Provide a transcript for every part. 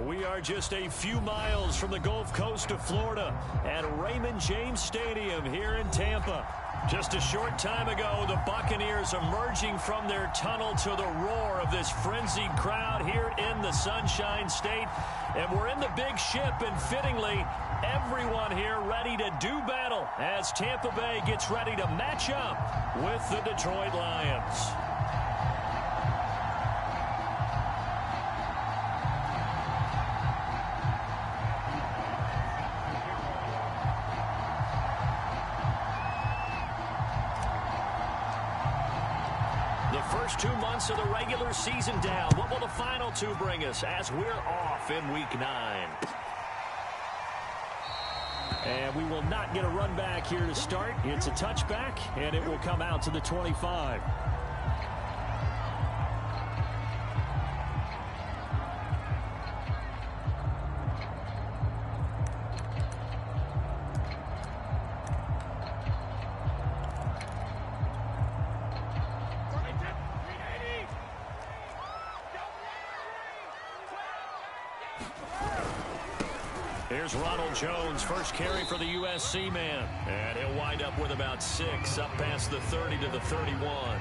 We are just a few miles from the Gulf Coast of Florida at Raymond James Stadium here in Tampa. Just a short time ago, the Buccaneers emerging from their tunnel to the roar of this frenzied crowd here in the Sunshine State. And we're in the big ship, and fittingly, everyone here ready to do battle as Tampa Bay gets ready to match up with the Detroit Lions. First 2 months of the regular season down. What will the final two bring us as we're off in Week 9? And we will not get a run back here to start. It's a touchback, and it will come out to the 25. Here's Ronald Jones, first carry for the USC man. And he'll wind up with about 6, up past the 30 to the 31.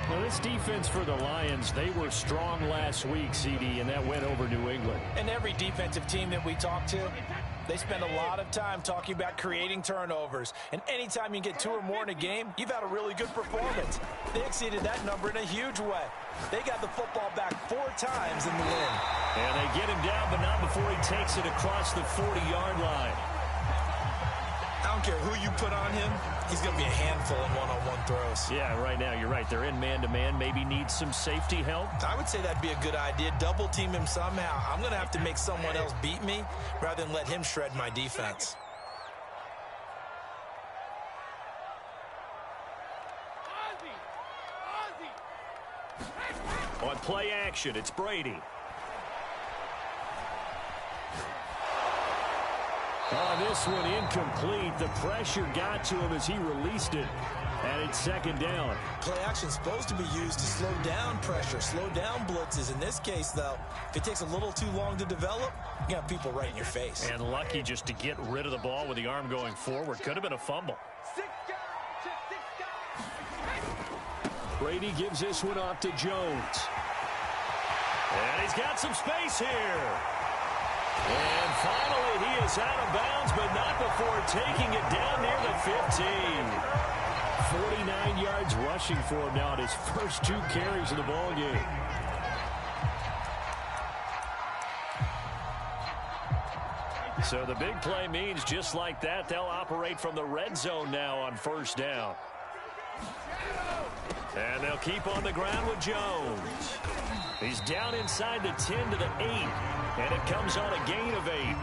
Well, this defense for the Lions, they were strong last week, CD, and that went over New England. And every defensive team that we talk to, they spend a lot of time talking about creating turnovers. And anytime you get 2 or more in a game, you've had a really good performance. They exceeded that number in a huge way. They got the football back 4 times in the win. And they get him down, but not before he takes it across the 40-yard line. I don't care who you put on him, he's going to be a handful in one-on-one throws. Yeah, right now, you're right. They're in man-to-man. Maybe need some safety help. I would say that'd be a good idea. Double team him somehow. I'm going to have to make someone else beat me rather than let him shred my defense. On play action, it's Brady. Oh, this one incomplete. The pressure got to him as he released it. And it's second down. Play action's supposed to be used to slow down pressure, slow down blitzes. In this case, though, if it takes a little too long to develop, you got people right in your face. And lucky just to get rid of the ball with the arm going forward. Could have been a fumble. Brady gives this one off to Jones. And he's got some space here. And finally, he is out of bounds, but not before taking it down near the 15. 49 yards rushing for him now at his first 2 carries of the ball game. So the big play means just like that, they'll operate from the red zone now on first down. And they'll keep on the ground with Jones. He's down inside the 10 to the 8. And it comes on a gain of 8.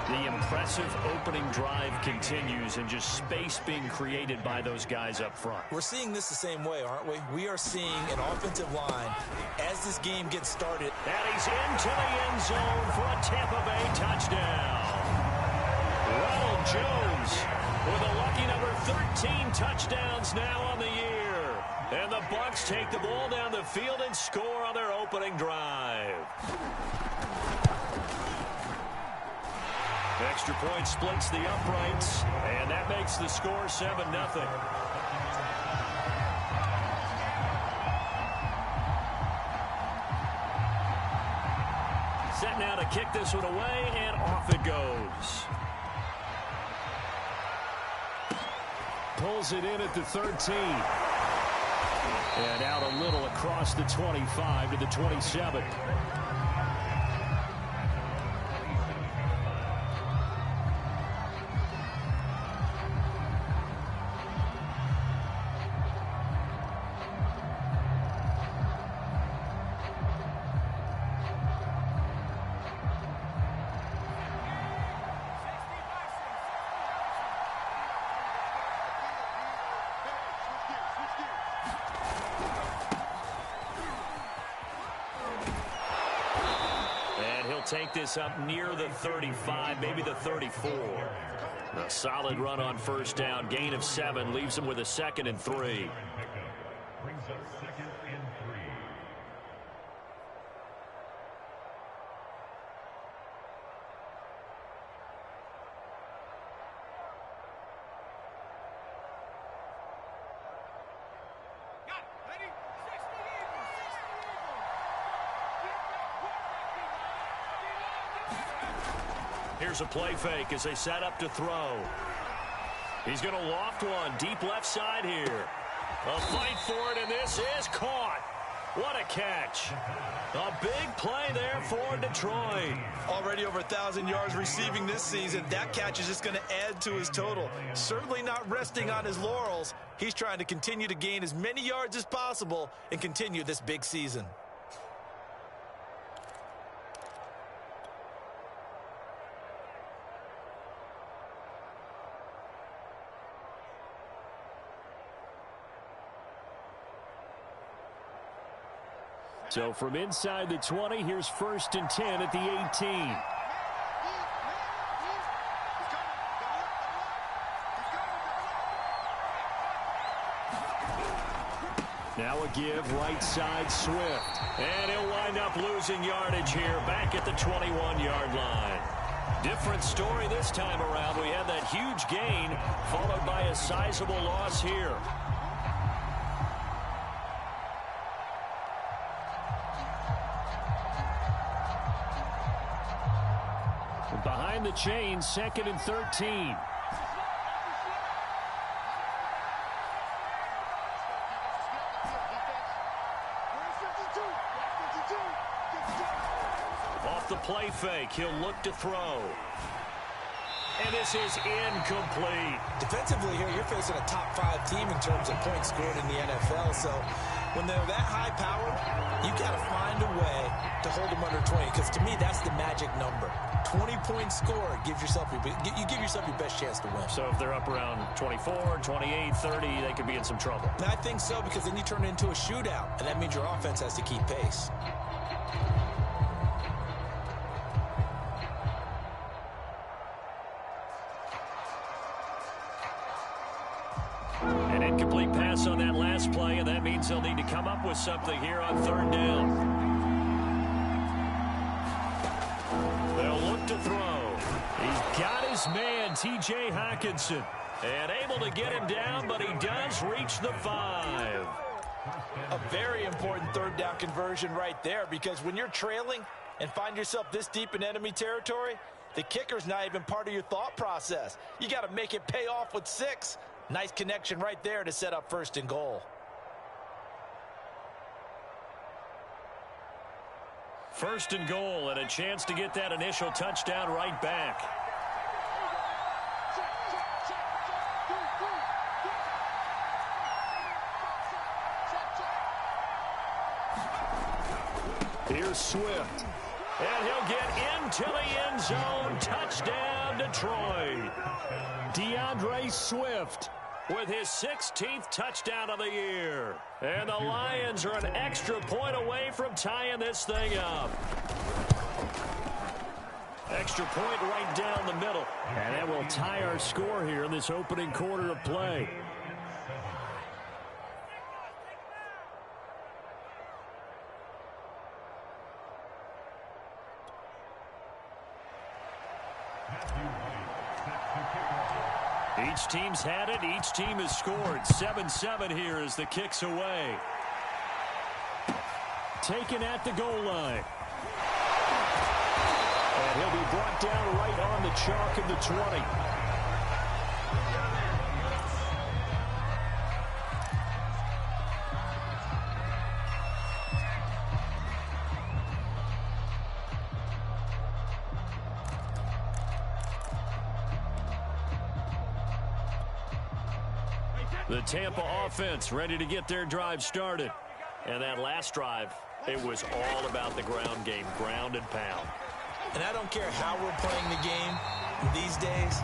The impressive opening drive continues, and just space being created by those guys up front. We're seeing this the same way, aren't we? We are seeing an offensive line as this game gets started. And he's into the end zone for a Tampa Bay touchdown. Ronald Jones with a lucky number 13 touchdowns now on the year. And the Bucs take the ball down the field and score on their opening drive. Extra point splits the uprights, and that makes the score 7-0. Set now to kick this one away, and off it goes. Pulls it in at the 13. And out a little across the 25 to the 27. Take this up near the 35, maybe the 34. A solid run on first down. Gain of 7 leaves him with a 2nd and 3. Here's a play fake as they set up to throw. He's going to loft one deep left side here. A fight for it, and this is caught. What a catch. A big play there for Detroit. Already over 1,000 yards receiving this season. That catch is just going to add to his total. Certainly not resting on his laurels. He's trying to continue to gain as many yards as possible and continue this big season. So from inside the 20, here's 1st and 10 at the 18. Now a give right side Swift. And he'll wind up losing yardage here back at the 21-yard line. Different story this time around. We had that huge gain followed by a sizable loss here. Behind the chains, 2nd and 13. Off the play fake, he'll look to throw. And this is incomplete. Defensively here, you're facing a top 5 team in terms of points scored in the NFL. So when they're that high-powered, you got to find a way to hold them under 20. Because to me, that's the magic number. 20-point score gives yourself you give yourself your best chance to win. So if they're up around 24, 28, 30, they could be in some trouble. And I think so, because then you turn it into a shootout, and that means your offense has to keep pace. An incomplete pass on that last play, and that means they'll need to come up with something here on 3rd down. They'll look to throw. He's got his man, T.J. Hockenson, and able to get him down, but he does reach the 5. A very important 3rd down conversion right there, because when you're trailing and find yourself this deep in enemy territory, the kicker's not even part of your thought process. You got to make it pay off with 6. Nice connection right there to set up 1st and goal. 1st and goal, and a chance to get that initial touchdown right back. Here's Swift. And he'll get into the end zone. Touchdown, Detroit. DeAndre Swift with his 16th touchdown of the year. And the Lions are an extra point away from tying this thing up. Extra point right down the middle. And that will tie our score here in this opening quarter of play. Each team's had it. Each team has scored. 7-7 here as the kick's away. Taken at the goal line. And he'll be brought down right on the chalk of the 20. The Tampa offense ready to get their drive started. And that last drive, it was all about the ground game, ground and pound. And I don't care how we're playing the game these days,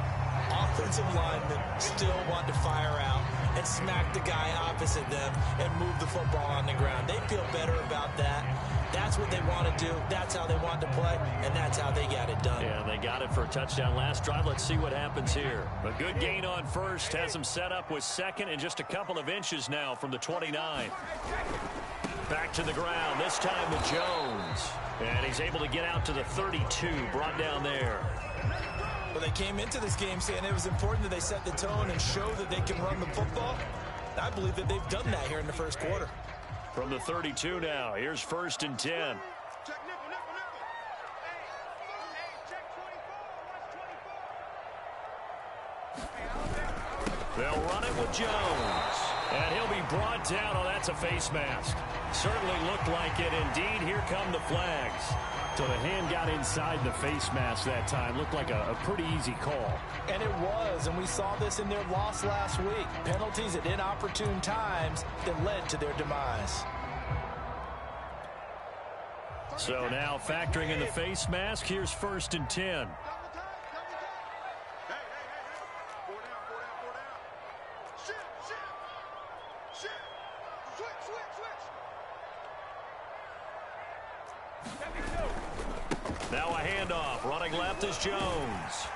offensive linemen still want to fire out and smack the guy opposite them and move the football on the ground. They feel better about that. That's what they want to do. That's how they want to play, and that's how they got it done. Yeah, they got it for a touchdown last drive. Let's see what happens here. A good gain on 1st has them set up with 2nd and just a couple of inches now from the 29. Back to the ground, this time with Jones. And he's able to get out to the 32, brought down there. Well, they came into this game saying it was important that they set the tone and show that they can run the football. I believe that they've done that here in the first quarter. From the 32 now, here's 1st and 10. They'll run it with Jones. And he'll be brought down. Oh, that's a face mask. Certainly looked like it. Indeed, here come the flags. So the hand got inside the face mask that time. Looked like a pretty easy call. And it was, and we saw this in their loss last week. Penalties at inopportune times that led to their demise. So now factoring in the face mask, here's 1st and 10. Now a handoff. Running left is Jones.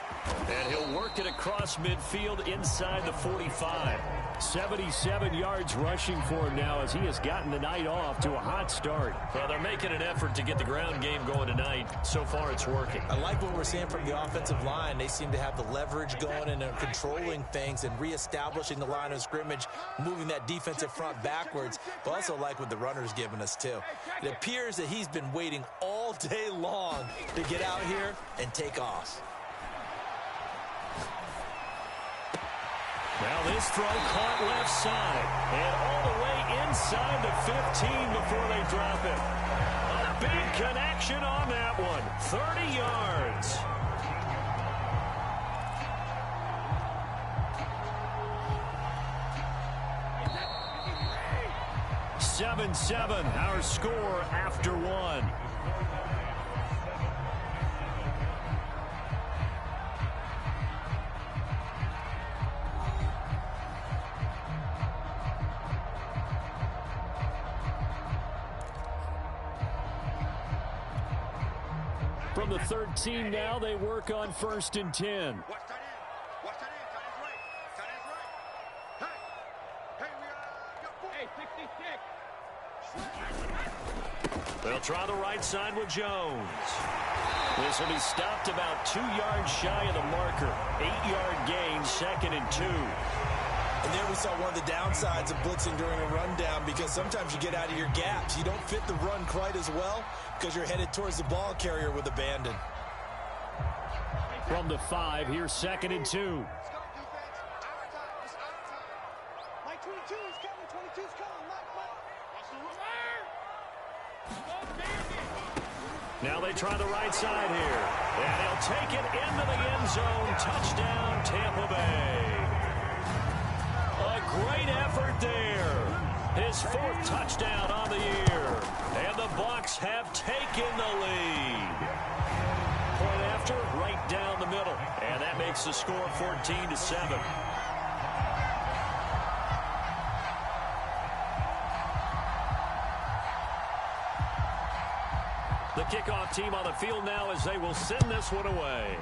And he'll work it across midfield inside the 45. 77 yards rushing for him now as he has gotten the night off to a hot start. Well, they're making an effort to get the ground game going tonight. So far, it's working. I like what we're seeing from the offensive line. They seem to have the leverage going and are controlling things and reestablishing the line of scrimmage, moving that defensive front backwards. But also like what the runner's giving us, too. It appears that he's been waiting all day long to get out here and take off. Now this throw caught left side. And all the way inside the 15 before they drop it. A big connection on that one. 30 yards. 7-7, our score after one. From the 13 now, they work on 1st and 10. They'll try the right side with Jones. This will be stopped about 2 yards shy of the marker. 8-yard gain, 2nd and 2. And there we saw one of the downsides of blitzing during a rundown, because sometimes you get out of your gaps. You don't fit the run quite as well because you're headed towards the ball carrier with abandon. From the 5, here's 2nd and 2. Now they try the right side here. And he'll take it into the end zone. Touchdown, Tampa Bay. A great effort there. His 4th touchdown on the year. And the Bucs have taken the lead. Point after, right down the middle. And that makes the score 14-7. The kickoff team on the field now as they will send this one away.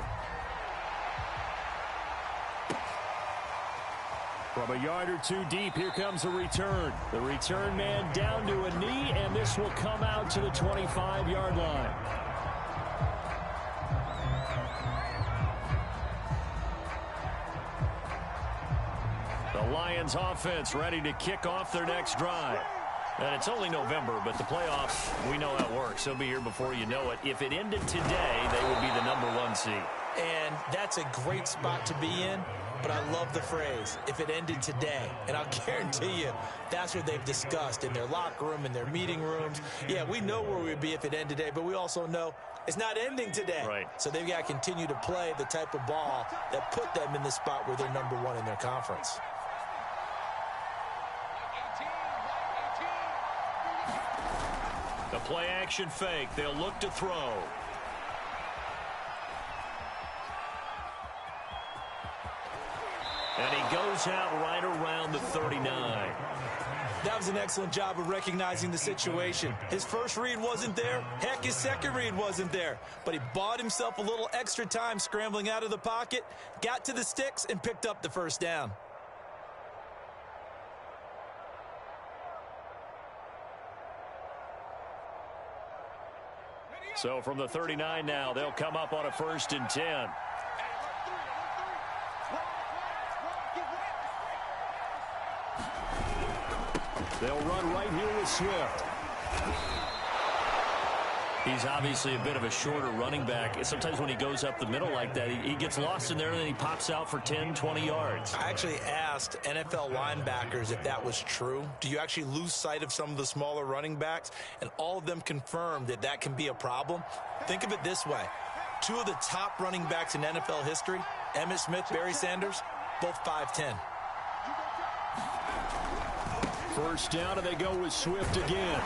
From a yard or 2 deep, here comes the return. The return man down to a knee, and this will come out to the 25-yard line. The Lions offense ready to kick off their next drive. And it's only November, but the playoffs, we know how it works. They'll be here before you know it. If it ended today, they would be the #1 seed. And that's a great spot to be in, but I love the phrase, if it ended today. And I'll guarantee you, that's what they've discussed in their locker room, in their meeting rooms. Yeah, we know where we'd be if it ended today, but we also know it's not ending today. Right. So they've got to continue to play the type of ball that put them in the spot where they're #1 in their conference. The play action fake. They'll look to throw. And he goes out right around the 39. That was an excellent job of recognizing the situation. His first read wasn't there. Heck, his second read wasn't there. But he bought himself a little extra time scrambling out of the pocket, got to the sticks, and picked up the first down. So from the 39 now, they'll come up on a 1st and 10. They'll run right here with Swift. He's obviously a bit of a shorter running back. Sometimes when he goes up the middle like that, he gets lost in there and then he pops out for 10, 20 yards. I actually asked NFL linebackers if that was true. Do you actually lose sight of some of the smaller running backs? And all of them confirmed that that can be a problem. Think of it this way. Two of the top running backs in NFL history, Emmitt Smith, Barry Sanders, both 5'10". First down, and they go with Swift again.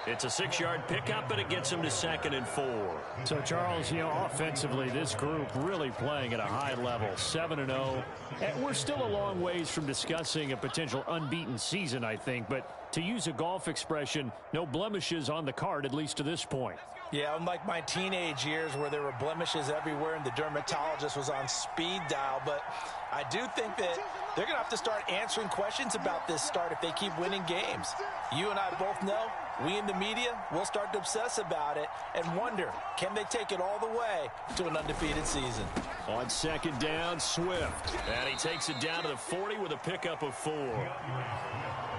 It's a 6-yard pickup, and it gets him to 2nd and 4. So, Charles, offensively, this group really playing at a high level, 7-0. And we're still a long ways from discussing a potential unbeaten season, I think. But to use a golf expression, no blemishes on the card, at least to this point. Yeah, unlike my teenage years where there were blemishes everywhere and the dermatologist was on speed dial. But I do think that they're going to have to start answering questions about this start if they keep winning games. You and I both know, we in the media, will start to obsess about it and wonder, can they take it all the way to an undefeated season? On 2nd down, Swift. And he takes it down to the 40 with a pickup of 4.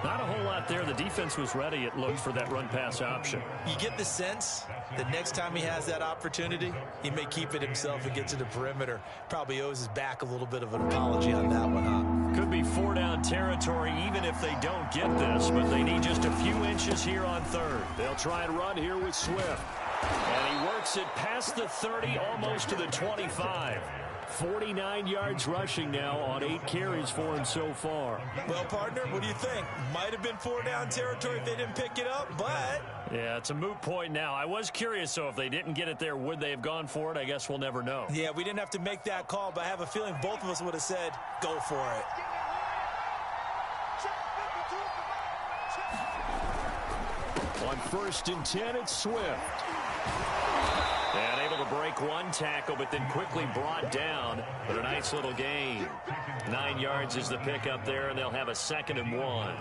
Not a whole lot there. The defense was ready, it looked, for that run-pass option. You get the sense that next time he has that opportunity, he may keep it himself and get to the perimeter. Probably owes his back a little bit of an apology on that one, huh? Could be 4-down territory even if they don't get this, but they need just a few inches here on 3rd. They'll try and run here with Swift. And he works it past the 30, almost to the 25. 49 yards rushing now on 8 carries for him so far. Well, partner, what do you think? Might have been 4-down territory if they didn't pick it up, but... Yeah, it's a moot point now. I was curious, so if they didn't get it there, would they have gone for it? I guess we'll never know. Yeah, we didn't have to make that call, but I have a feeling both of us would have said, go for it. On 1st and 10, it's Swift. And able to break one tackle, but then quickly brought down. But a nice little gain. 9 yards is the pickup there, and they'll have a 2nd and 1.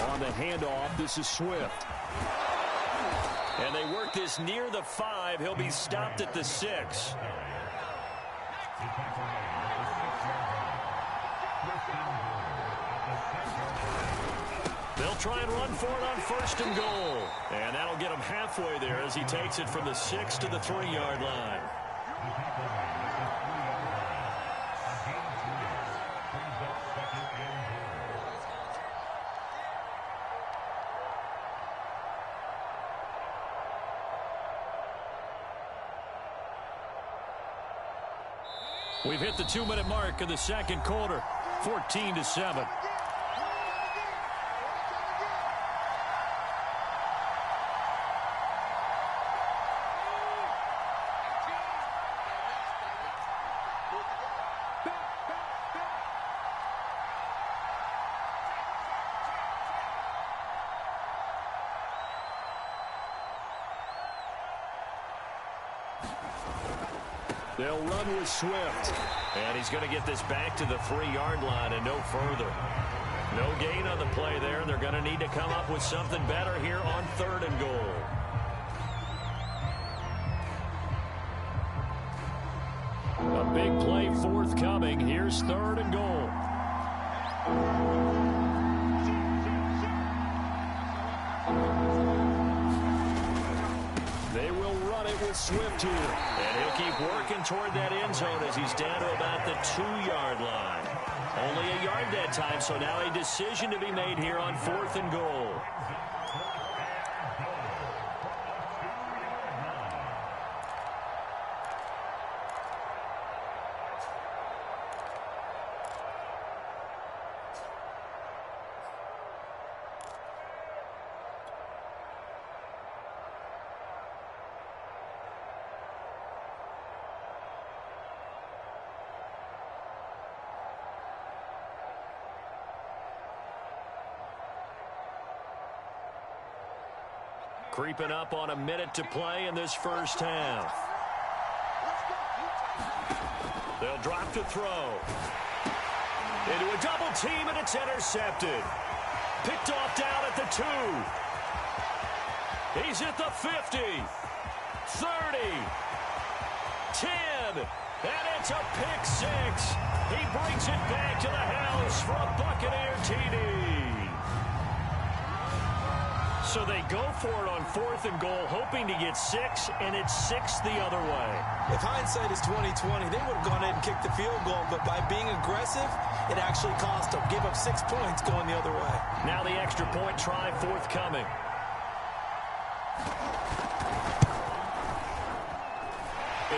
On the handoff, this is Swift. And they work this near the 5. He'll be stopped at the 6. They'll try and run for it on 1st and goal. And that'll get him halfway there as he takes it from the 6 to the 3-yard line. We've hit the 2-minute mark of the 2nd quarter, 14-7. They'll run with Swift. And he's going to get this back to the 3-yard line and no further. No gain on the play there. They're going to need to come up with something better here on 3rd and goal. A big play forthcoming. Here's 3rd and goal. They will run it with Swift here. And he'll keep working toward that end zone as he's down to about the 2-yard line. Only a yard that time, so now a decision to be made here on 4th and goal. Creeping up on a minute to play in this first half. They'll drop to throw. Into a double team, and it's intercepted. Picked off down at the 2. He's at the 50, 30, 10, and it's a pick six. He brings it back to the house for a Buccaneer TD. So they go for it on 4th and goal, hoping to get 6, and it's 6 the other way. If hindsight is 20/20, they would have gone ahead and kicked the field goal, but by being aggressive, it actually cost them. Give up 6 points going the other way. Now the extra point try forthcoming.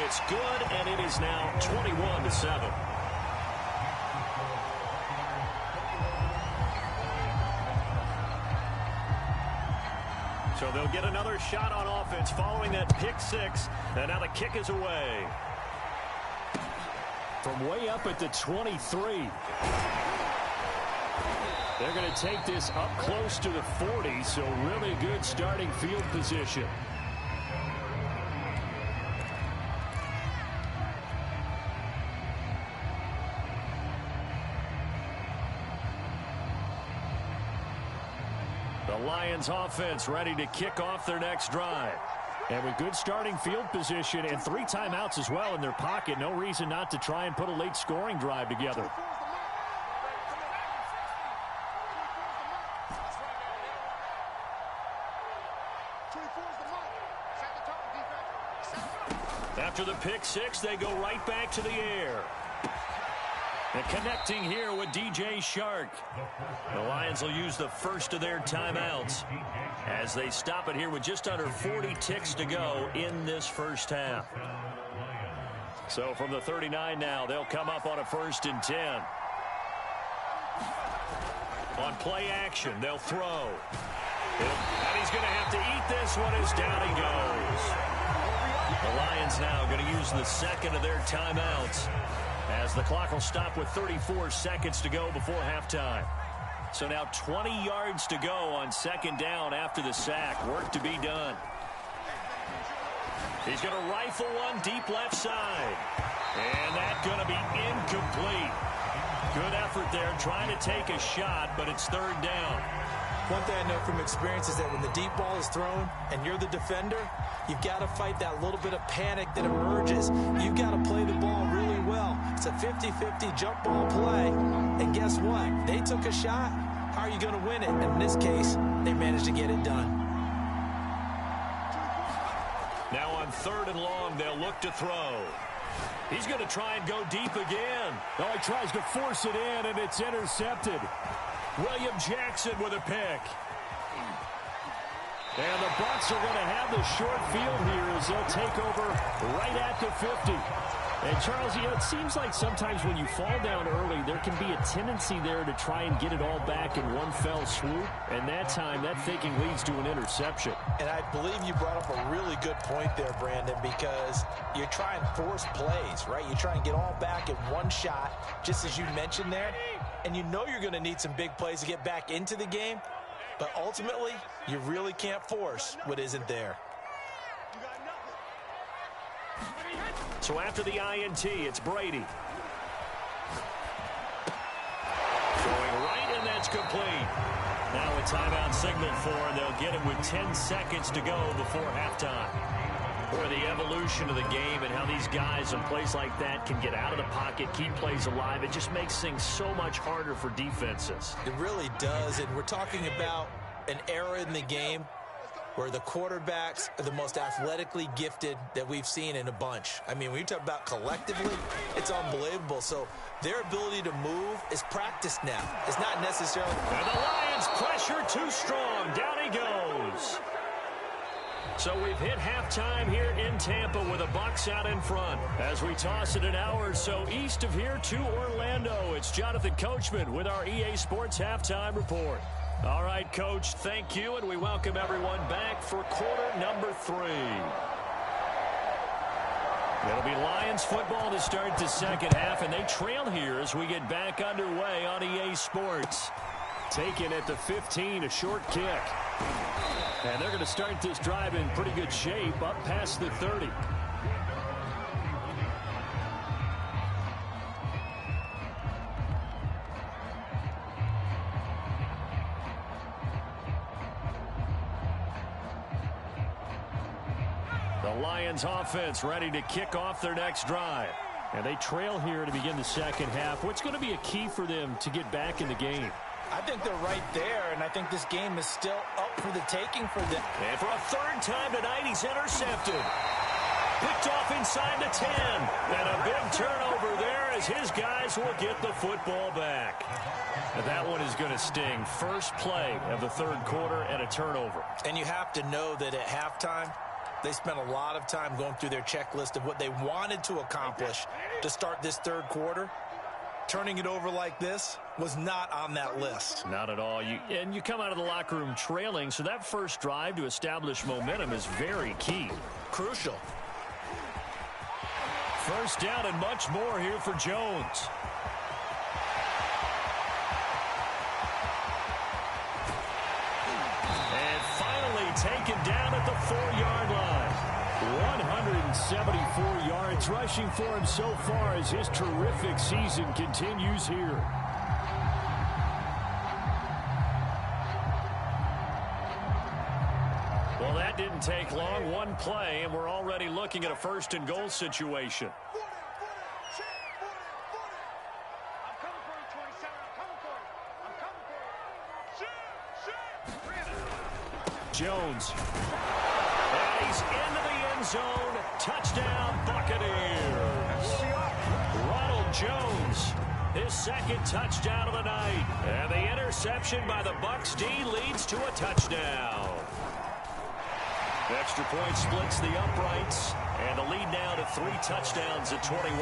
It's good, and it is now 21-7. So they'll get another shot on offense following that pick six, and now the kick is away. From way up at the 23. They're going to take this up close to the 40, so really good starting field position. The Lions offense ready to kick off their next drive. And with good starting field position and 3 timeouts as well in their pocket, no reason not to try and put a late scoring drive together. After the pick six, they go right back to the air. And connecting here with DJ Shark. The Lions will use the first of their timeouts as they stop it here with just under 40 ticks to go in this first half. So from the 39 now, they'll come up on a 1st and 10. On play action, they'll throw. And he's going to have to eat this one as down he goes. The Lions now going to use the second of their timeouts as the clock will stop with 34 seconds to go before halftime. So now 20 yards to go on 2nd down after the sack. Work to be done. He's going to rifle one deep left side. And that's going to be incomplete. Good effort there trying to take a shot, but it's 3rd down. One thing I know from experience is that when the deep ball is thrown and you're the defender, you've got to fight that little bit of panic that emerges. You've got to play the ball really well. It's a 50-50 jump ball play. And guess what? They took a shot. How are you going to win it? And in this case, they managed to get it done. Now on 3rd and long, they'll look to throw. He's going to try and go deep again. Oh, he tries to force it in, and it's intercepted. William Jackson with a pick. And the Bucs are going to have the short field here as they'll take over right at the 50. And, Charles, you know, it seems like sometimes when you fall down early, there can be a tendency there to try and get it all back in one fell swoop. And that time, that thinking leads to an interception. And I believe you brought up a really good point there, Brandon, because you're trying to force plays, right? You try and get all back in one shot, just as you mentioned there. And you know you're going to need some big plays to get back into the game. But ultimately, you really can't force what isn't there. So after the INT, it's Brady. Going right, and that's complete. Now a timeout signaled for, and they'll get it with 10 seconds to go before halftime. Boy, the evolution of the game and how these guys in plays like that can get out of the pocket, keep plays alive, it just makes things so much harder for defenses. It really does, and we're talking about an era in the game where the quarterbacks are the most athletically gifted that we've seen in a bunch. I mean, when you talk about collectively, it's unbelievable. So their ability to move is practiced now. It's not necessarily... And the Lions pressure too strong. Down he goes. So we've hit halftime here in Tampa with the Bucs out in front. As we toss it an hour or so east of here to Orlando, it's Jonathan Coachman with our EA Sports Halftime Report. All right, Coach, thank you, and we welcome everyone back for quarter number 3. It'll be Lions football to start the second half, and they trail here as we get back underway on EA Sports. Taken at the 15, a short kick. And they're going to start this drive in pretty good shape, up past the 30. The Lions offense ready to kick off their next drive. And they trail here to begin the second half. What's going to be a key for them to get back in the game? I think they're right there, and I think this game is still up for the taking for them. And for a third time tonight, he's intercepted. Picked off inside the 10. And a big turnover there as his guys will get the football back. And that one is going to sting. First play of the third quarter and a turnover. And you have to know that at halftime, they spent a lot of time going through their checklist of what they wanted to accomplish to start this third quarter. Turning it over like this was not on that list. Not at all. And you come out of the locker room trailing, so that first drive to establish momentum is very key. Crucial. First down and much more here for Jones. And finally taken down at the 4-yard line. 174 yards rushing for him so far as his terrific season continues here. Well, that didn't take long. One play, and we're already looking at a first and goal situation. Jones. And he's into the end zone. Touchdown, Buccaneers. Ronald Jones, his second touchdown of the night. And the interception by the Bucs D leads to a touchdown. Extra point splits the uprights. And the lead now to 3 touchdowns at 21.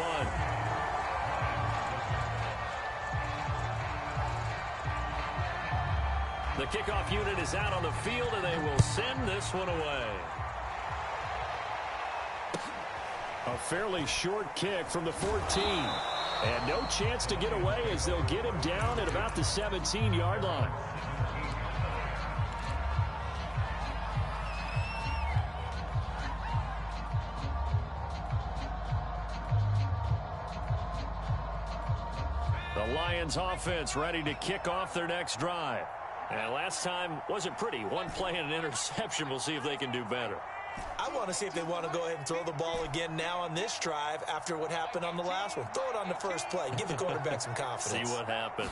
The kickoff unit is out on the field, and they will send this one away. A fairly short kick from the 14. And no chance to get away as they'll get him down at about the 17-yard line. The Lions offense ready to kick off their next drive. And last time wasn't pretty. One play and an interception. We'll see if they can do better. I want to see if they want to go ahead and throw the ball again now on this drive after what happened on the last one. Throw it on the first play. Give the quarterback some confidence. See what happens.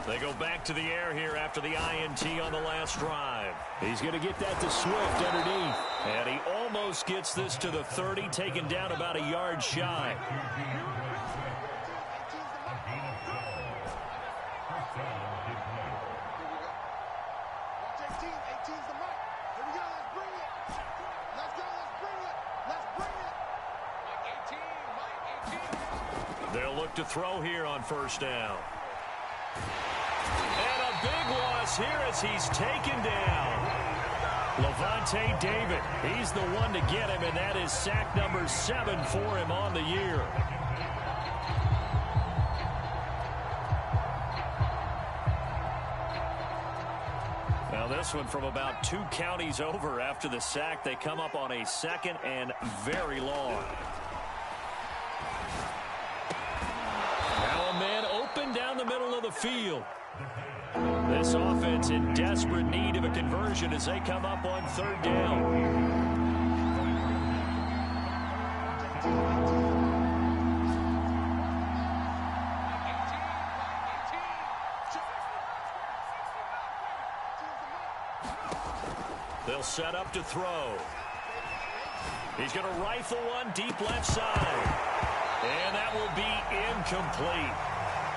They go back to the air here after the INT on the last drive. He's going to get that to Swift underneath. And he almost gets this to the 30, taken down about a yard shy. They'll look to throw here on first down. And a big loss here as he's taken down. Levante David, he's the one to get him, and that is sack number 7 for him on the year. Now this one from about 2 counties over after the sack. They come up on a second and very long. Now a man open down the middle of the field. This offense in desperate need of a conversion as they come up on third down. They'll set up to throw. He's going to rifle one deep left side. And that will be incomplete.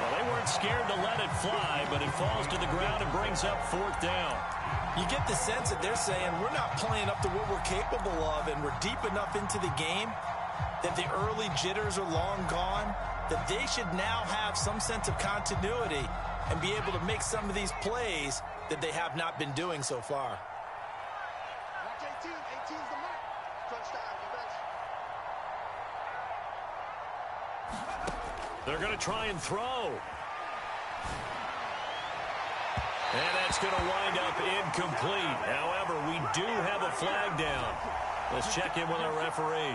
Well, they weren't scared to let it fly, but it falls to the ground and brings up fourth down. You get the sense that they're saying we're not playing up to what we're capable of, and we're deep enough into the game that the early jitters are long gone, that they should now have some sense of continuity and be able to make some of these plays that they have not been doing so far. They're going to try and throw. And that's going to wind up incomplete. However, we do have a flag down. Let's check in with our referee.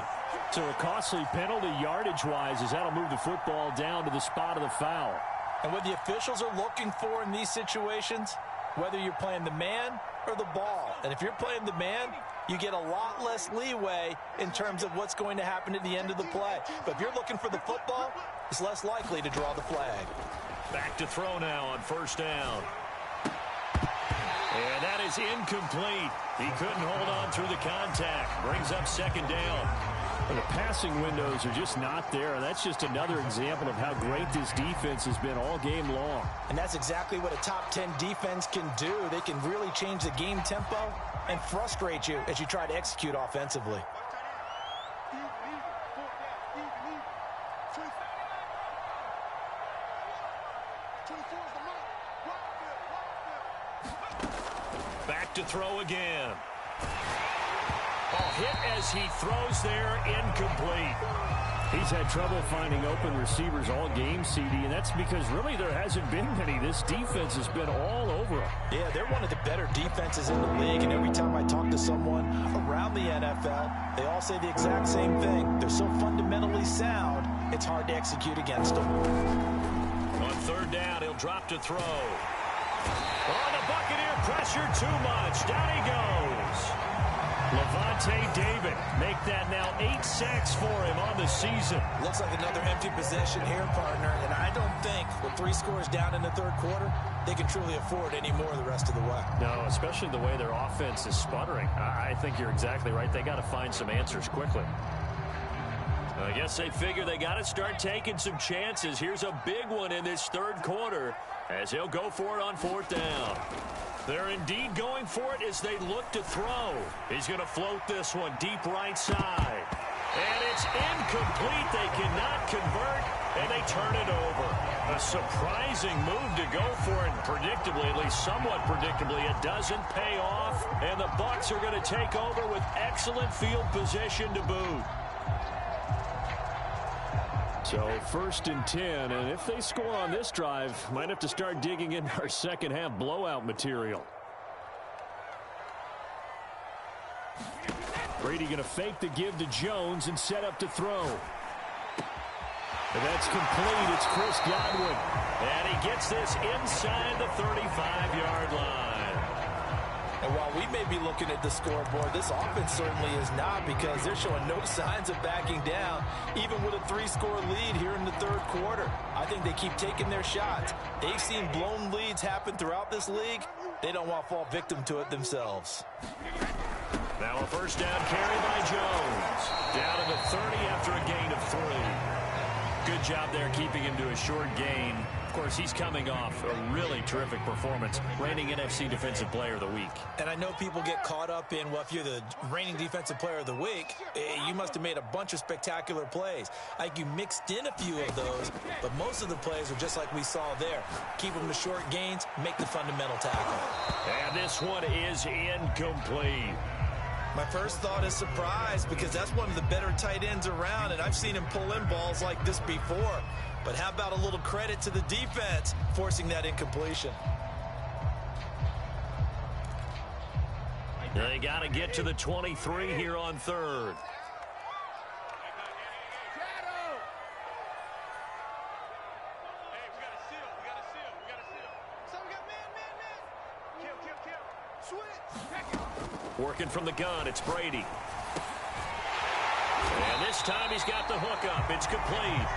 So a costly penalty yardage-wise as that'll move the football down to the spot of the foul. And what the officials are looking for in these situations, whether you're playing the man or the ball. And if you're playing the man, you get a lot less leeway in terms of what's going to happen at the end of the play. But if you're looking for the football, it's less likely to draw the flag. Back to throw now on first down. And that is incomplete. He couldn't hold on through the contact. Brings up second down. Well, the passing windows are just not there. That's just another example of how great this defense has been all game long. And that's exactly what a top 10 defense can do. They can really change the game tempo and frustrate you as you try to execute offensively. Back to throw again. Hit as he throws there, incomplete. He's had trouble finding open receivers all game, CD, and that's because really there hasn't been many. This defense has been all over him. Yeah, they're one of the better defenses in the league, and every time I talk to someone around the NFL, they all say the exact same thing. They're so fundamentally sound, it's hard to execute against them. On third down, he'll drop to throw. Oh, the Buccaneer pressure too much. Down he goes. Levante David make that now 8 sacks for him on the season. Looks like another empty possession here, partner, and I don't think with 3 scores down in the third quarter, they can truly afford any more the rest of the way. No, especially the way their offense is sputtering. I think you're exactly right. They got to find some answers quickly. I guess they figure they got to start taking some chances. Here's a big one in this third quarter as he'll go for it on fourth down. They're indeed going for it as they look to throw. He's going to float this one deep right side. And it's incomplete. They cannot convert, and they turn it over. A surprising move to go for it. Predictably, at least somewhat predictably, it doesn't pay off. And the Bucs are going to take over with excellent field position to boot. So first and 10, and if they score on this drive, might have to start digging into our second half blowout material. Brady going to fake the give to Jones and set up to throw. And that's complete. It's Chris Godwin. And he gets this inside the 35-yard line. And while we may be looking at the scoreboard, this offense certainly is not, because they're showing no signs of backing down, even with a 3-score lead here in the third quarter. I think they keep taking their shots. They've seen blown leads happen throughout this league. They don't want to fall victim to it themselves. Now a first down carry by Jones. Down to the 30 after a gain of 3. Good job there keeping him to a short gain. Of course, he's coming off a really terrific performance, reigning NFC Defensive Player of the Week. And I know people get caught up in, well, if you're the reigning Defensive Player of the Week, you must have made a bunch of spectacular plays. Like, you mixed in a few of those, but most of the plays are just like we saw there. Keep them to short gains, make the fundamental tackle. And this one is incomplete. My first thought is surprise, because that's one of the better tight ends around, and I've seen him pull in balls like this before. But how about a little credit to the defense forcing that incompletion? They got to get to the 23 here on third. Working from the gun, it's Brady. And this time he's got the hook up. It's complete.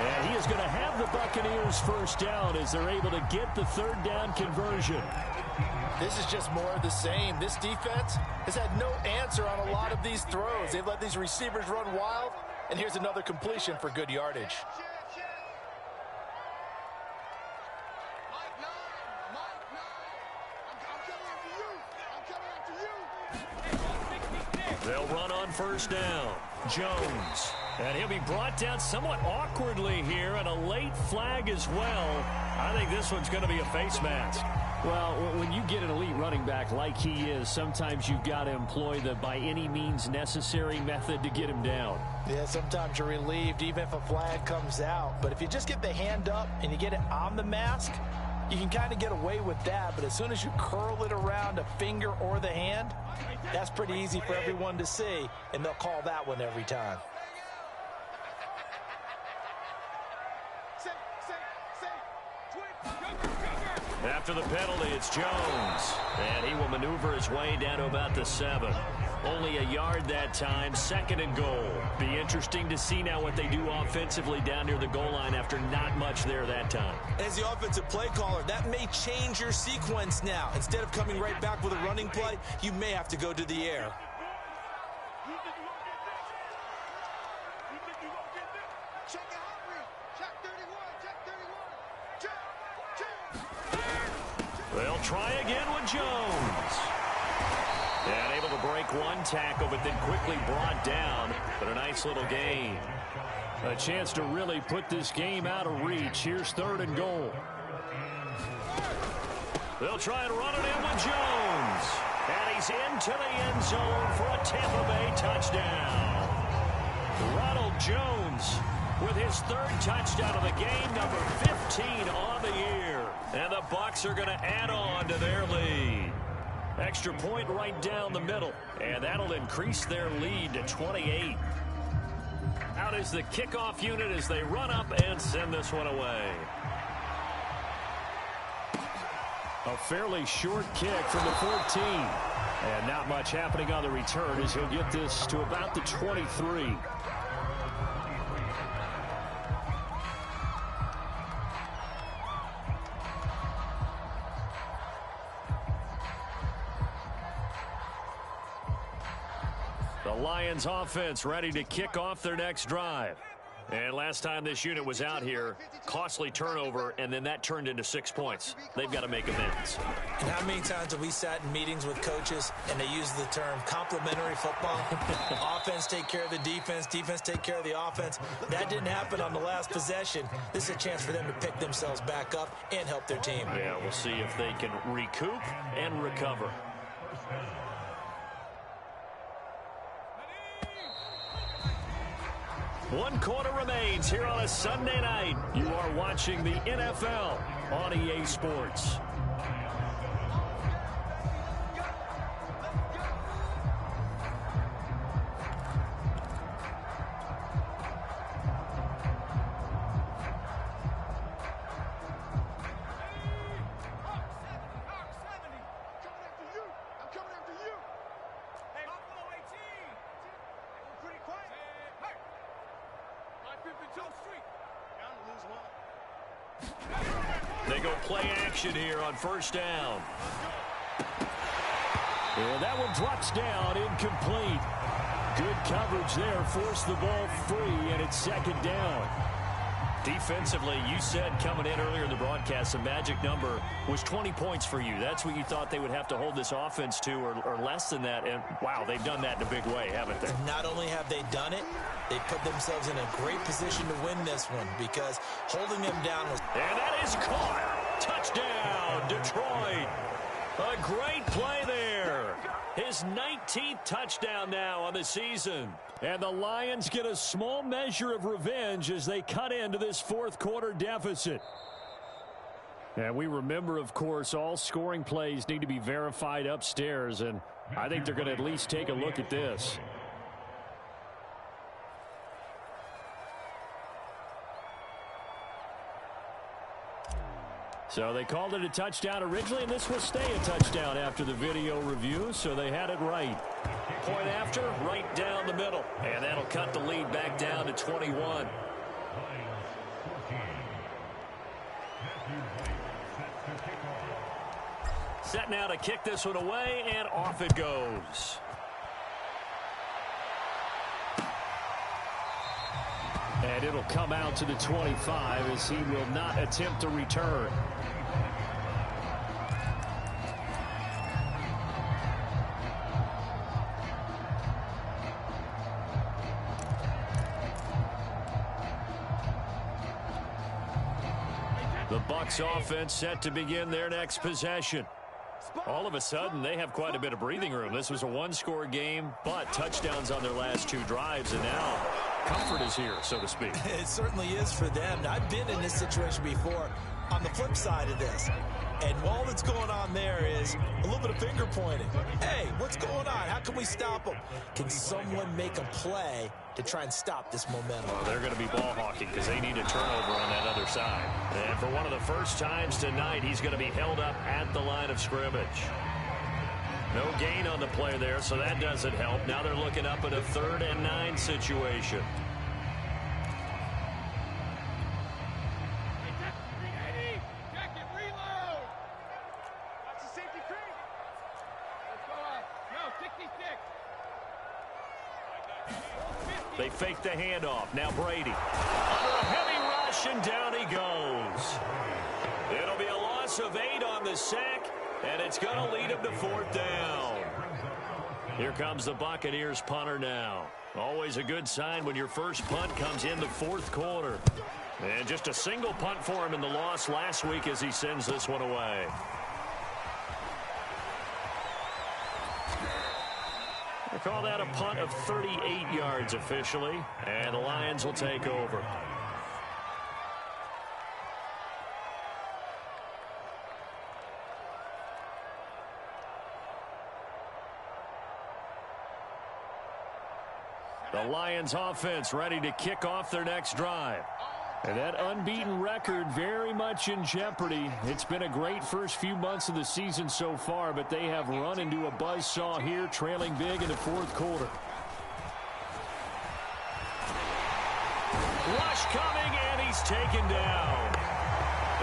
And he is going to have the Buccaneers first down as they're able to get the third down conversion. This is just more of the same. This defense has had no answer on a lot of these throws. They've let these receivers run wild, and here's another completion for good yardage. They'll run on first down. Jones. And he'll be brought down somewhat awkwardly here, and a late flag as well. I think this one's going to be a face mask. Well, when you get an elite running back like he is, sometimes you've got to employ the by any means necessary method to get him down. Yeah, sometimes you're relieved even if a flag comes out. But if you just get the hand up and you get it on the mask, you can kind of get away with that. But as soon as you curl it around a finger or the hand, that's pretty easy for everyone to see, and they'll call that one every time. After the penalty, it's Jones. And he will maneuver his way down to about the 7. Only a yard that time, 2nd and goal. Be interesting to see now what they do offensively down near the goal line after not much there that time. As the offensive play caller, that may change your sequence now. Instead of coming right back with a running play, you may have to go to the air. They'll try again with Jones. And able to break one tackle, but then quickly brought down. But a nice little gain. A chance to really put this game out of reach. Here's 3rd and goal. They'll try and run it in with Jones. And he's into the end zone for a Tampa Bay touchdown. Ronald Jones with his 3rd touchdown of the game, number 15 on the year. And the Bucs are going to add on to their lead. Extra point right down the middle, and that'll increase their lead to 28. Out is the kickoff unit as they run up and send this one away. A fairly short kick from the 14. And not much happening on the return as he'll get this to about the 23. The Lions offense ready to kick off their next drive. And last time this unit was out here, costly turnover, and then that turned into 6 points. They've got to make amends. And how many times have we sat in meetings with coaches and they use the term complementary football? Offense take care of the defense, defense take care of the offense. That didn't happen on the last possession. This is a chance for them to pick themselves back up and help their team. Yeah, we'll see if they can recoup and recover. One quarter remains here on a Sunday night. You are watching the NFL on EA Sports. They go play action here on 1st down. And that one drops down, incomplete. Good coverage there, forced the ball free, and it's 2nd down. Defensively, you said coming in earlier in the broadcast, the magic number was 20 points for you. That's what you thought they would have to hold this offense to, or less than that. And, wow, they've done that in a big way, haven't they? Not only have they done it, they put themselves in a great position to win this one because holding them down was... And that is caught. Touchdown, Detroit. A great play there. His 19th touchdown now on the season. And the Lions get a small measure of revenge as they cut into this 4th quarter deficit. And we remember, of course, all scoring plays need to be verified upstairs, and I think they're going to at least take a look at this. So they called it a touchdown originally, and this will stay a touchdown after the video review, so they had it right. Point after, right down the middle. And that'll cut the lead back down to 21. Set now to kick this one away, and off it goes. And it'll come out to the 25 as he will not attempt to return. The Bucs offense set to begin their next possession. All of a sudden, they have quite a bit of breathing room. This was a one-score game, but touchdowns on their last 2 drives, and now comfort is here, so to speak. It certainly is for them. I've been in this situation before on the flip side of this. And all that's going on there is a little bit of finger pointing. Hey, what's going on? How can we stop them? Can someone make a play to try and stop this momentum? Well, they're going to be ball hawking because they need a turnover on that other side. And for one of the first times tonight, he's going to be held up at the line of scrimmage. No gain on the play there, so that doesn't help. Now they're looking up at a 3rd and 9 situation. They fake the handoff. Now Brady. Under a heavy rush, and down he goes. It'll be a loss of 8 on the sack, and it's going to lead him to 4th down. Here comes the Buccaneers punter now. Always a good sign when your first punt comes in the 4th quarter. And just a single punt for him in the loss last week as he sends this one away. They call that a punt of 38 yards officially, and the Lions will take over. The Lions offense ready to kick off their next drive. And that unbeaten record very much in jeopardy. It's been a great first few months of the season so far, but they have run into a buzzsaw here, trailing big in the 4th quarter. Rush coming, and he's taken down.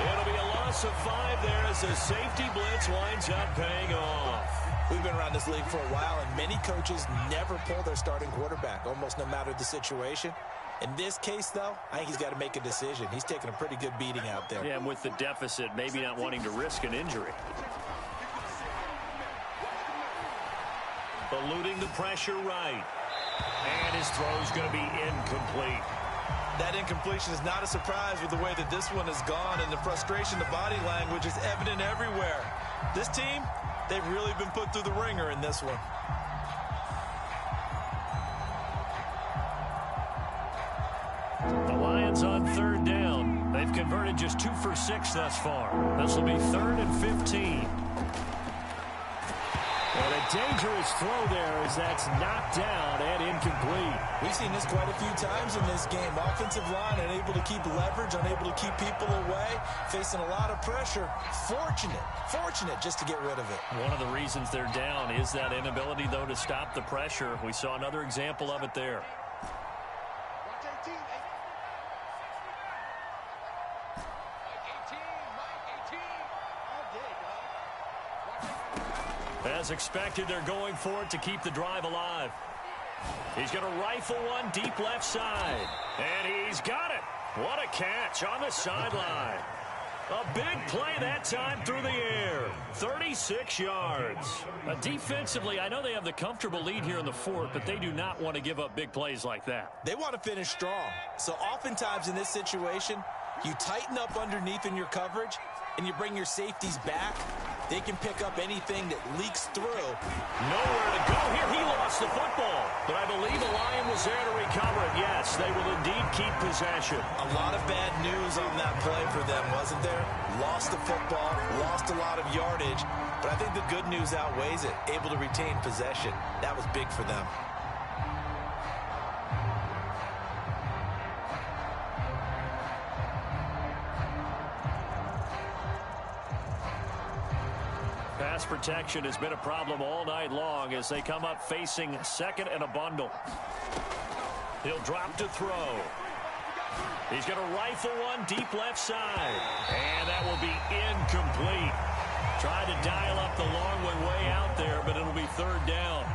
It'll be a loss of 5 there as the safety blitz winds up paying off. We've been around this league for a while, and many coaches never pull their starting quarterback, almost no matter the situation. In this case, though, I think he's got to make a decision. He's taking a pretty good beating out there. Yeah, and with the deficit, maybe not wanting to risk an injury. Eluding the pressure right. And his throw's going to be incomplete. That incompletion is not a surprise with the way that this one has gone, and the frustration, the body language is evident everywhere. This team, they've really been put through the ringer in this one. The Lions on 3rd down. They've converted just 2 for 6 thus far. This will be 3rd and 15. And a dangerous throw there as that's knocked down and incomplete. We've seen this quite a few times in this game. Offensive line unable to keep leverage, unable to keep people away, facing a lot of pressure. Fortunate just to get rid of it. One of the reasons they're down is that inability, though, to stop the pressure. We saw another example of it there. As expected, they're going for it to keep the drive alive. He's going to rifle one deep left side. And he's got it. What a catch on the sideline. A big play that time through the air. 36 yards. Defensively, I know they have the comfortable lead here in the 4th, but they do not want to give up big plays like that. They want to finish strong. So oftentimes in this situation, you tighten up underneath in your coverage, and you bring your safeties back. They can pick up anything that leaks through. Nowhere to go here. He lost the football. But I believe a Lion was there to recover it. Yes, they will indeed keep possession. A lot of bad news on that play for them, wasn't there? Lost the football, lost a lot of yardage. But I think the good news outweighs it. Able to retain possession. That was big for them. Pass protection has been a problem all night long as they come up facing 2nd and a bundle. He'll drop to throw. He's going to rifle one deep left side. And that will be incomplete. Tried to dial up the long one way out there, but it'll be 3rd down.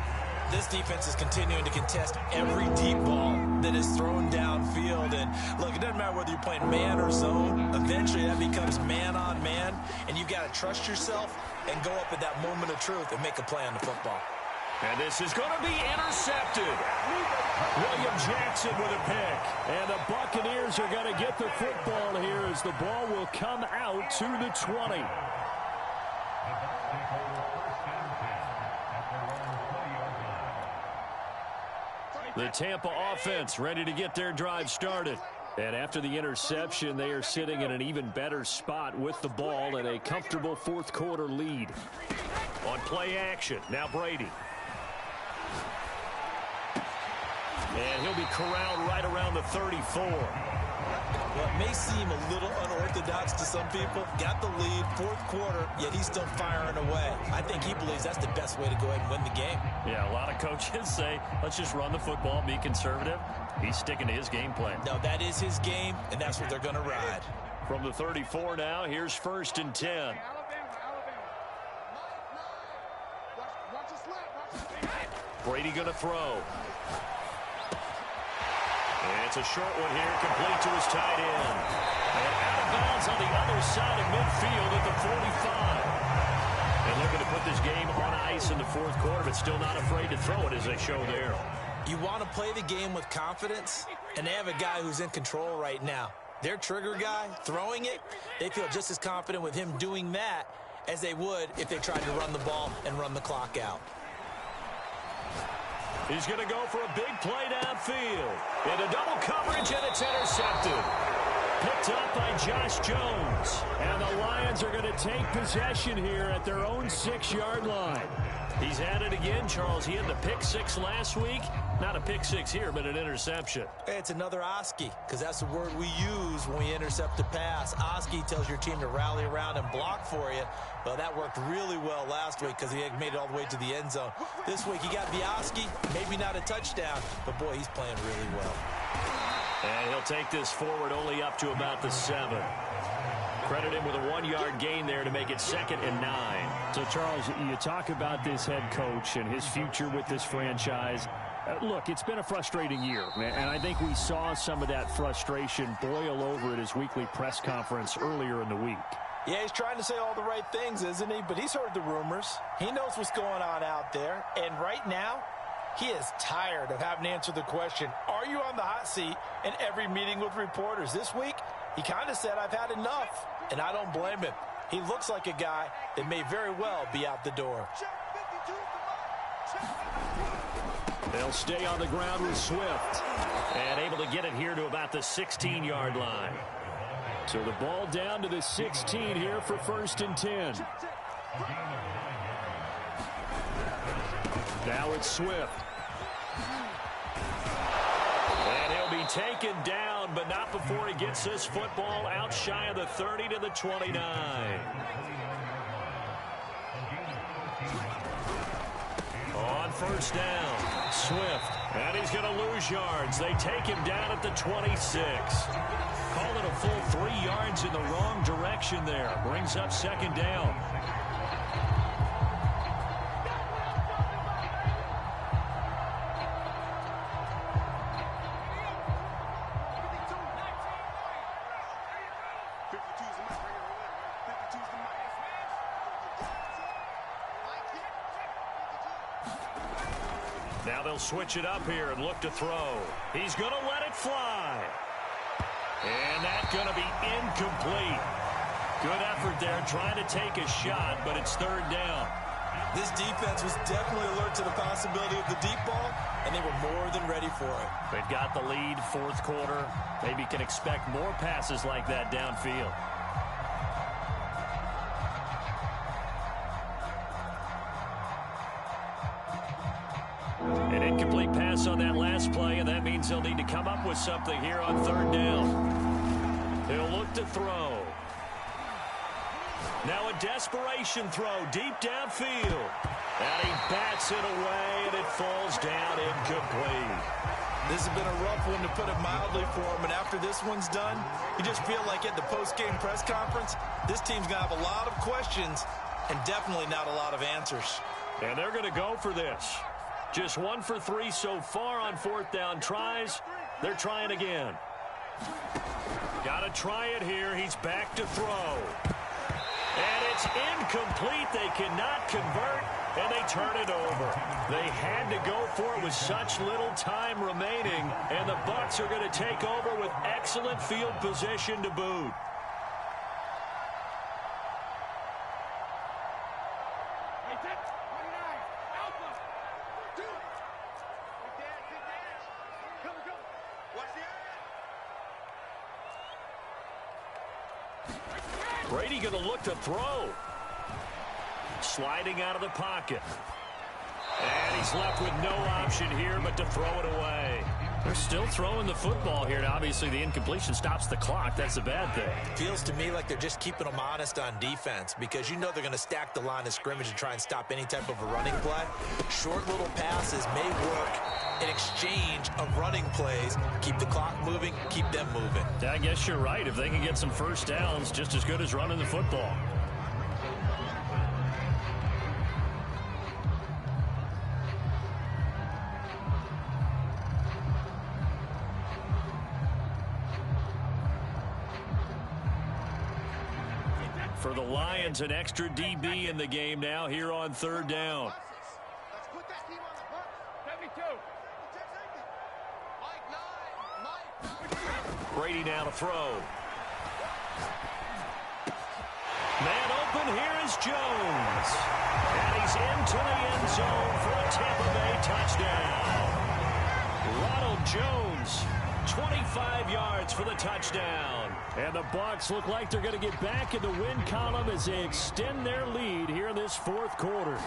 This defense is continuing to contest every deep ball that is thrown downfield. And look, it doesn't matter whether you're playing man or zone. Eventually that becomes man on man. And you've got to trust yourself and go up at that moment of truth and make a play on the football. And this is going to be intercepted. William Jackson with a pick. And the Buccaneers are going to get the football here as the ball will come out to the 20. The Tampa offense ready to get their drive started. And after the interception, they are sitting in an even better spot with the ball and a comfortable 4th quarter lead. On play action, now Brady. And he'll be corralled right around the 34. Well, it may seem a little unorthodox to some people. Got the lead, fourth quarter, yet he's still firing away. I think he believes that's the best way to go ahead and win the game. Yeah, a lot of coaches say, let's just run the football, be conservative. He's sticking to his game plan. No, that is his game, and that's what they're going to ride. From the 34 now, here's 1st and 10. Brady going to throw. It's a short one here, complete to his tight end. And out of bounds on the other side of midfield at the 45. And looking to put this game on ice in the fourth quarter, but still not afraid to throw it as they show there. You want to play the game with confidence, and they have a guy who's in control right now. Their trigger guy, throwing it, they feel just as confident with him doing that as they would if they tried to run the ball and run the clock out. He's going to go for a big play downfield. Into double coverage, and it's intercepted. Picked up by Josh Jones. And the Lions are going to take possession here at their own 6-yard line. He's at it again, Charles. He had the pick 6 last week. Not a pick 6 here, but an interception. It's another Oski, because that's the word we use when we intercept a pass. Oski tells your team to rally around and block for you. Well, that worked really well last week because he had made it all the way to the end zone. This week he got the Oski, maybe not a touchdown, but boy, he's playing really well. And he'll take this forward only up to about the 7. Credit him with a 1-yard gain there to make it 2nd and 9. So, Charles, you talk about this head coach and his future with this franchise. Look, it's been a frustrating year, and I think we saw some of that frustration boil over at his weekly press conference earlier in the week. Yeah, he's trying to say all the right things, isn't he? But he's heard the rumors. He knows what's going on out there. And right now, he is tired of having to answer the question, are you on the hot seat in every meeting with reporters? This week, he kind of said, I've had enough. And I don't blame him. He looks like a guy that may very well be out the door. They'll stay on the ground with Swift. And able to get it here to about the 16-yard line. So the ball down to the 16 here for 1st and 10. Now it's Swift. And he'll be taken down, but not before he gets this football out shy of the 30 to the 29. On 1st down, Swift. And he's going to lose yards. They take him down at the 26. Call it a full 3 yards in the wrong direction there. Brings up 2nd down. Now they'll switch it up here and look to throw. He's going to let it fly. And that's going to be incomplete. Good effort there trying to take a shot, but it's 3rd down. This defense was definitely alert to the possibility of the deep ball, and they were more than ready for it. They've got the lead, fourth quarter. Maybe can expect more passes like that downfield. An incomplete pass on that last play, and that means they'll need to come up with something here on 3rd down. He'll look to throw. Now a desperation throw deep downfield. And he bats it away, and it falls down incomplete. This has been a rough one, to put it mildly, for him. And after this one's done, you just feel like at the post-game press conference, this team's going to have a lot of questions and definitely not a lot of answers. And they're going to go for this. Just 1 for 3 so far on 4th down tries. They're trying again. Got to try it here. He's back to throw. And it's incomplete. They cannot convert, and they turn it over. They had to go for it with such little time remaining, and the Bucs are going to take over with excellent field position to boot. Brady going to look to throw. Sliding out of the pocket. And he's left with no option here but to throw it away. They're still throwing the football here, and obviously the incompletion stops the clock. That's a bad thing. Feels to me like they're just keeping them honest on defense because you know they're going to stack the line of scrimmage and try and stop any type of a running play. Short little passes may work in exchange of running plays. Keep the clock moving, keep them moving. I guess you're right. If they can get some first downs, just as good as running the football. For the Lions, an extra DB in the game now here on third down. Brady now to throw. Man open, here is Jones. And he's into the end zone for a Tampa Bay touchdown. Ronald Jones, 25 yards for the touchdown. And the Bucs look like they're going to get back in the win column as they extend their lead here in this fourth quarter.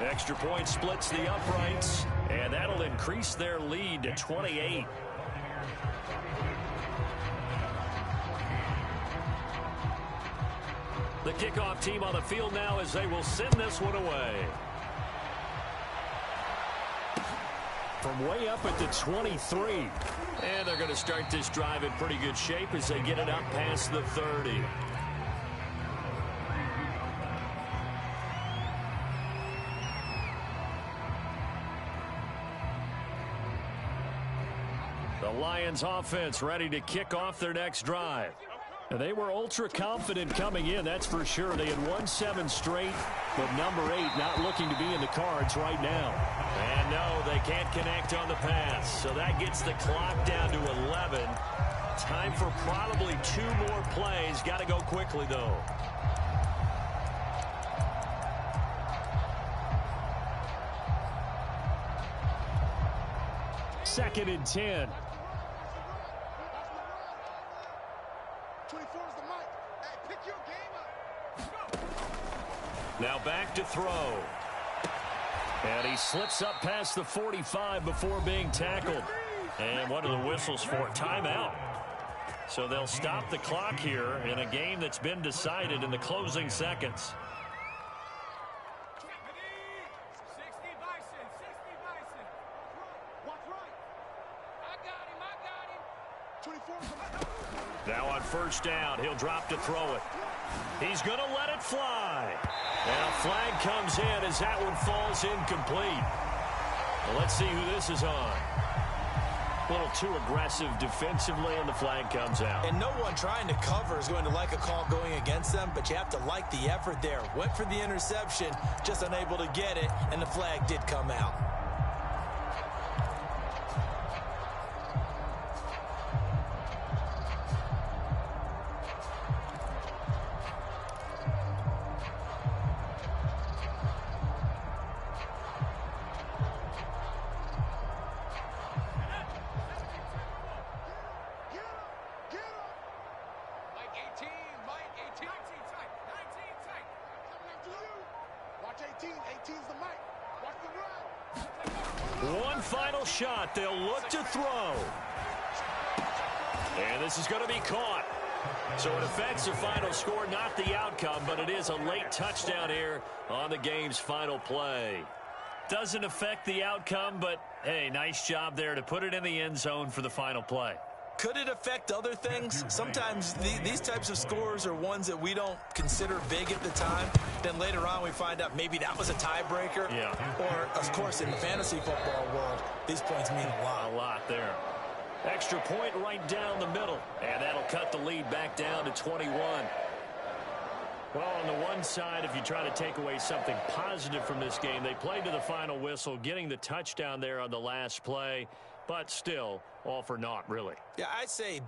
Extra point splits the uprights, and that'll increase their lead to 28. The kickoff team on the field now as they will send this one away. From way up at the 23. And they're going to start this drive in pretty good shape as they get it up past the 30. The Lions offense ready to kick off their next drive. And they were ultra confident coming in, that's for sure. They had won 7 straight, but number 8 not looking to be in the cards right now. And no, they can't connect on the pass. So that gets the clock down to 11. Time for probably 2 more plays. Got to go quickly, though. Second and 10. Now back to throw. And he slips up past the 45 before being tackled. And what are the whistles for? Timeout. So they'll stop the clock here in a game that's been decided in the closing seconds. Now on first down, he'll drop to throw it. He's going to let it fly. And a flag comes in as that one falls incomplete. Well, let's see who this is on. A little too aggressive defensively, and the flag comes out. And no one trying to cover is going to like a call going against them, but you have to like the effort there. Went for the interception, just unable to get it, and the flag did come out. One final shot. They'll look to throw. And this is going to be caught. So it affects the final score, not the outcome, but it is a late touchdown here on the game's final play. Doesn't affect the outcome, but, hey, nice job there to put it in the end zone for the final play. Could it affect other things? Sometimes these types of scores are ones that we don't consider big at the time. Then later on we find out maybe that was a tiebreaker. Yeah. Or, of course, in the fantasy football world, these points mean a lot. A lot there. Extra point right down the middle. And that'll cut the lead back down to 21. Well, on the one side, if you try to take away something positive from this game, they played to the final whistle, getting the touchdown there on the last play. But still, all for naught, really. Yeah, I'd say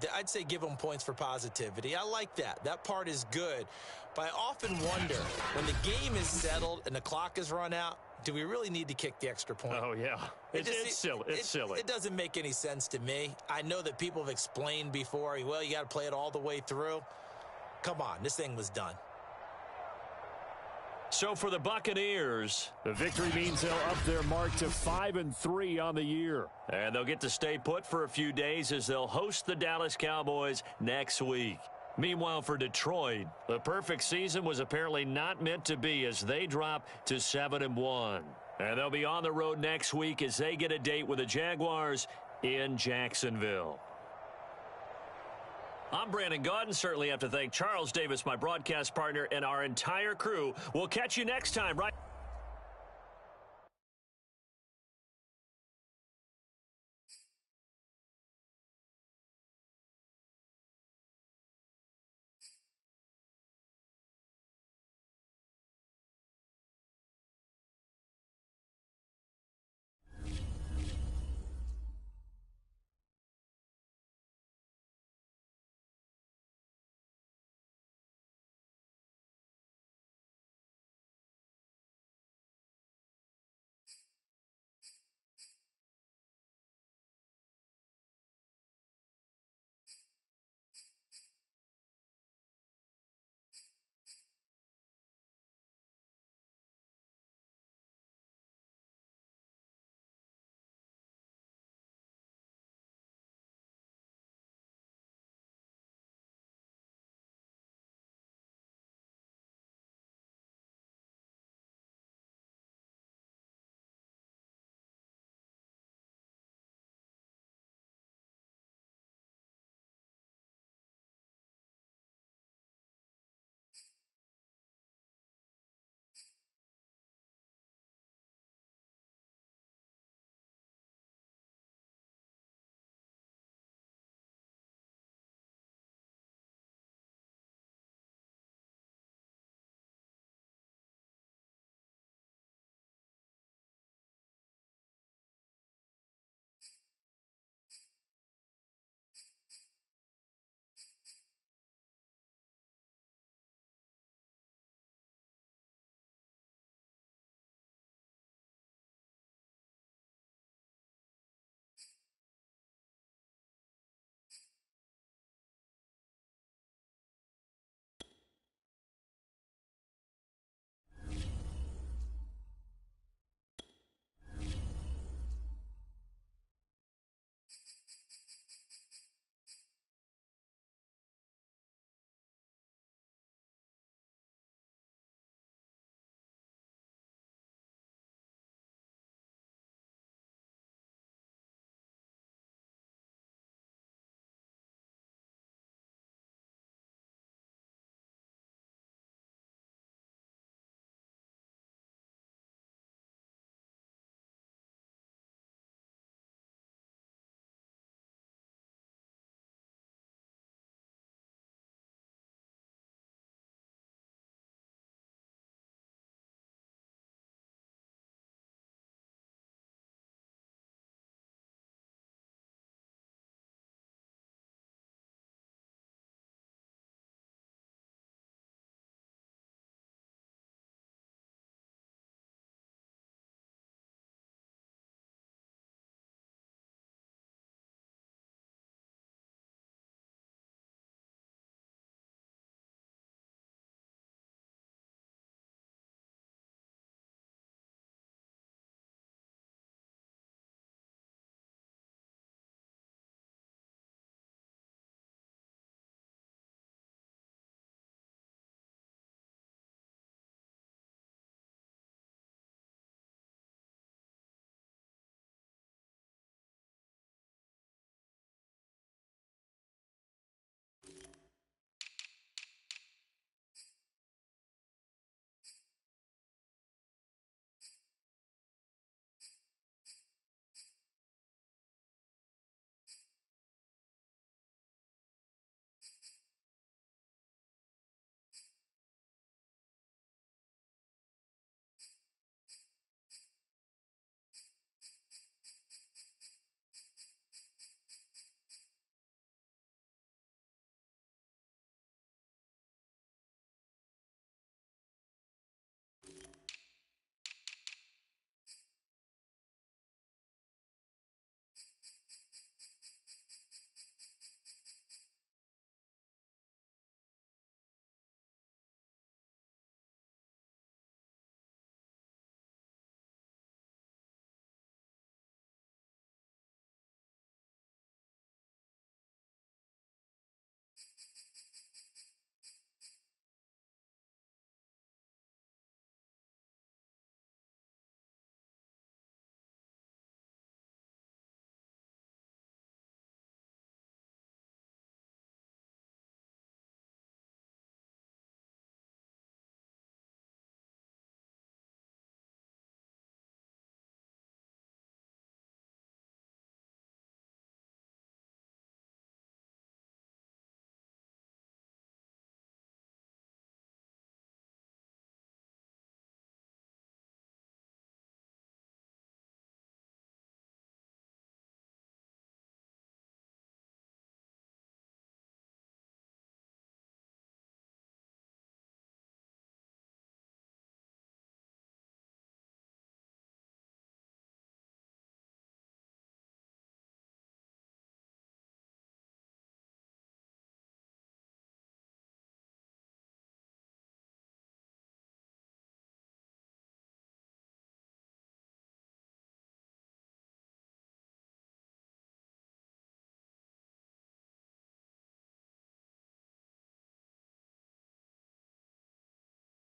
give them points for positivity. I like that. That part is good. But I often wonder, when the game is settled and the clock is run out, do we really need to kick the extra point? Oh, yeah. It's silly. It's silly. It doesn't make any sense to me. I know that people have explained before, well, you got to play it all the way through. Come on, this thing was done. So for the Buccaneers, the victory means they'll up their mark to 5-3 on the year. And they'll get to stay put for a few days as they'll host the Dallas Cowboys next week. Meanwhile, for Detroit, the perfect season was apparently not meant to be as they drop to 7-1. And they'll be on the road next week as they get a date with the Jaguars in Jacksonville. I'm Brandon Gaudin. Certainly have to thank Charles Davis, my broadcast partner, and our entire crew. We'll catch you next time, right?